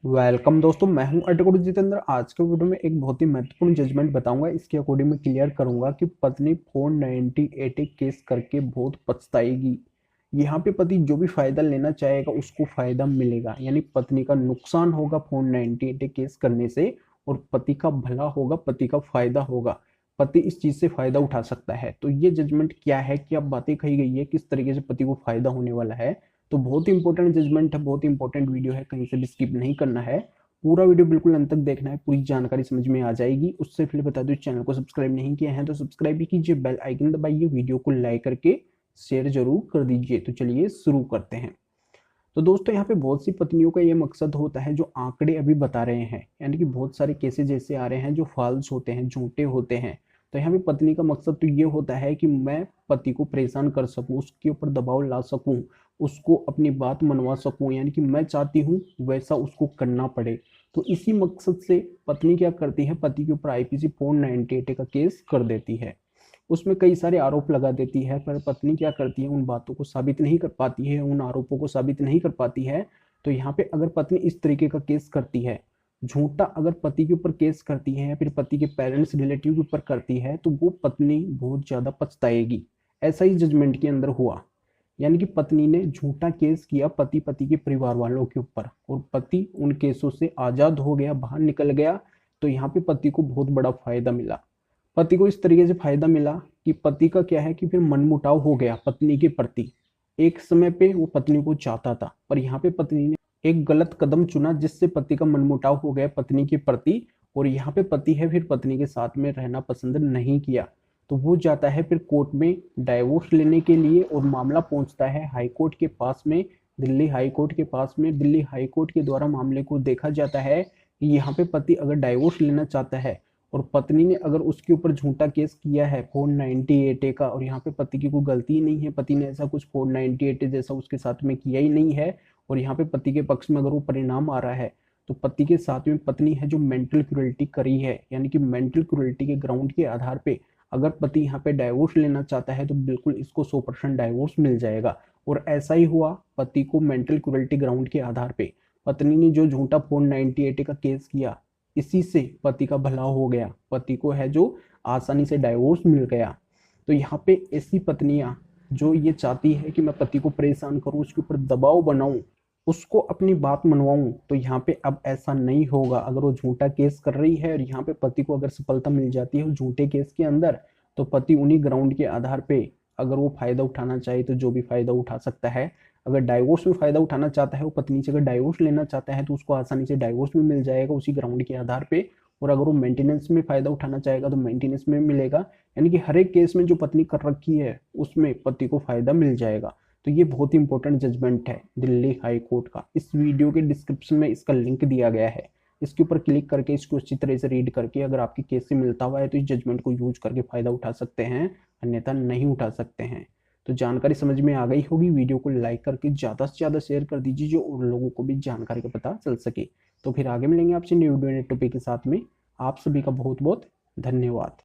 Welcome दोस्तों, मैं हूं एडवोकेट जितेंद्र। आज के वीडियो में एक बहुत ही महत्वपूर्ण जजमेंट बताऊंगा। इसके अकॉर्डिंग मैं क्लियर करूंगा कि पत्नी 498 केस करके बहुत पछताएगी। यहाँ पे पति जो भी फायदा लेना चाहेगा उसको फायदा मिलेगा, यानी पत्नी का नुकसान होगा 498 केस करने से और पति का भला होगा, पति का फायदा होगा। पति इस चीज से फायदा उठा सकता है। तो ये जजमेंट क्या है, क्या बातें कही गई है, किस तरीके से पति को फायदा होने वाला है। तो बहुत ही इंपॉर्टेंट जजमेंट है, बहुत ही इंपॉर्टेंट वीडियो है, कहीं से भी स्किप नहीं करना है। पूरा वीडियो बिल्कुल अंत तक देखना है, पूरी जानकारी समझ में आ जाएगी। उससे पहले बता दो, चैनल को सब्सक्राइब नहीं किया है तो सब्सक्राइब भी कीजिए, बेल आइकन दबाइए, वीडियो को लाइक करके शेयर जरूर कर दीजिए। तो चलिए शुरू करते हैं। तो दोस्तों, यहाँ पे बहुत सी पत्नियों का ये मकसद होता है जो आंकड़े अभी बता रहे हैं, यानी कि बहुत सारे केसेस जैसे आ रहे हैं जो फॉल्स होते हैं, झूठे होते हैं। तो यहाँ पे पत्नी का मकसद तो ये होता है कि मैं पति को परेशान कर सकूं, उसके ऊपर दबाव ला सकूं, उसको अपनी बात मनवा सकूं, यानी कि मैं चाहती हूँ वैसा उसको करना पड़े। तो इसी मकसद से पत्नी क्या करती है, पति के ऊपर आईपीसी 498 का केस कर देती है। उसमें कई सारे आरोप लगा देती है, पर पत्नी क्या करती है, उन बातों को साबित नहीं कर पाती है, उन आरोपों को साबित नहीं कर पाती है। तो यहाँ पे अगर पत्नी इस तरीके का केस करती है, झूठा अगर पति के ऊपर केस करती है या फिर पति के पेरेंट्स रिलेटिव के ऊपर करती है, तो वो पत्नी बहुत ज्यादा पछताएगी। ऐसा ही जजमेंट के अंदर हुआ, यानी कि पत्नी ने झूठा केस किया पति के परिवार वालों के ऊपर और पति उन केसों से आजाद हो गया, बाहर निकल गया। तो यहाँ पे पति को बहुत बड़ा फायदा मिला। पति को इस तरीके से फायदा मिला कि पति का क्या है कि फिर मनमुटाव हो गया पत्नी के प्रति। एक समय पे वो पत्नी को चाहता था, पर यहाँ पे पत्नी ने एक गलत कदम चुना जिससे पति का मनमुटाव हो गया पत्नी के प्रति। और यहाँ पे पति है फिर पत्नी के साथ में रहना पसंद नहीं किया। तो वो जाता है फिर कोर्ट में डाइवोर्स लेने के लिए और मामला पहुंचता है हाई कोर्ट के पास में, दिल्ली हाई कोर्ट के पास में। दिल्ली हाई कोर्ट के द्वारा मामले को देखा जाता है कि यहाँ पे पति अगर डाइवोर्स लेना चाहता है और पत्नी ने अगर उसके ऊपर झूठा केस किया है 498 का, और यहाँ पे पति की कोई गलती ही नहीं है, पति ने ऐसा कुछ 498 जैसा उसके साथ में किया ही नहीं है, और यहाँ पे पति के पक्ष में अगर वो परिणाम आ रहा है, तो पति के साथ में पत्नी है जो मेंटल क्रूरल्टी करी है, यानी कि मेंटल क्रूरल्टी के ग्राउंड के आधार पे अगर पति यहाँ पे डाइवोर्स लेना चाहता है तो बिल्कुल इसको 100% डाइवोर्स मिल जाएगा। और ऐसा ही हुआ, पति को मेंटल क्रूरल्टी ग्राउंड के आधार पे पत्नी ने जो झूठा 498 का केस किया, इसी से पति का भला हो गया, पति को है जो आसानी से डाइवोर्स मिल गया। तो यहाँ पे ऐसी पत्नियां जो ये चाहती है कि मैं पति को परेशान करूं, उसके ऊपर दबाव बनाऊं, उसको अपनी बात मनवाऊं, तो यहाँ पे अब ऐसा नहीं होगा। अगर वो झूठा केस कर रही है और यहाँ पे पति को अगर सफलता मिल जाती है झूठे केस के अंदर, तो पति उन्हीं ग्राउंड के आधार पे अगर वो फायदा उठाना चाहे तो जो भी फायदा उठा सकता है। अगर डाइवोर्स में फायदा उठाना चाहता है, वो पत्नी से अगर डाइवोर्स लेना चाहता है तो उसको आसानी से डाइवोर्स में मिल जाएगा उसी ग्राउंड के आधार पे। और अगर वो मेंटेनेंस में फायदा उठाना चाहेगा तो मेंटेनेंस में मिलेगा, यानी कि हर एक केस में जो पत्नी कर रखी है उसमें पति को फायदा मिल जाएगा। तो ये बहुत ही इंपॉर्टेंट जजमेंट है दिल्ली हाई कोर्ट का। इस वीडियो के डिस्क्रिप्शन में इसका लिंक दिया गया है, इसके ऊपर क्लिक करके इसको अच्छी तरह से रीड करके अगर आपके केस से मिलता हुआ है तो इस जजमेंट को यूज करके फायदा उठा सकते हैं, अन्यथा नहीं उठा सकते हैं। तो जानकारी समझ में आ गई होगी। वीडियो को लाइक करके ज़्यादा से ज़्यादा शेयर कर दीजिए जो उन लोगों को भी जानकारी का पता चल सके। तो फिर आगे मिलेंगे आपसे न्यू वीडियो टॉपिक के साथ में। आप सभी का बहुत बहुत धन्यवाद।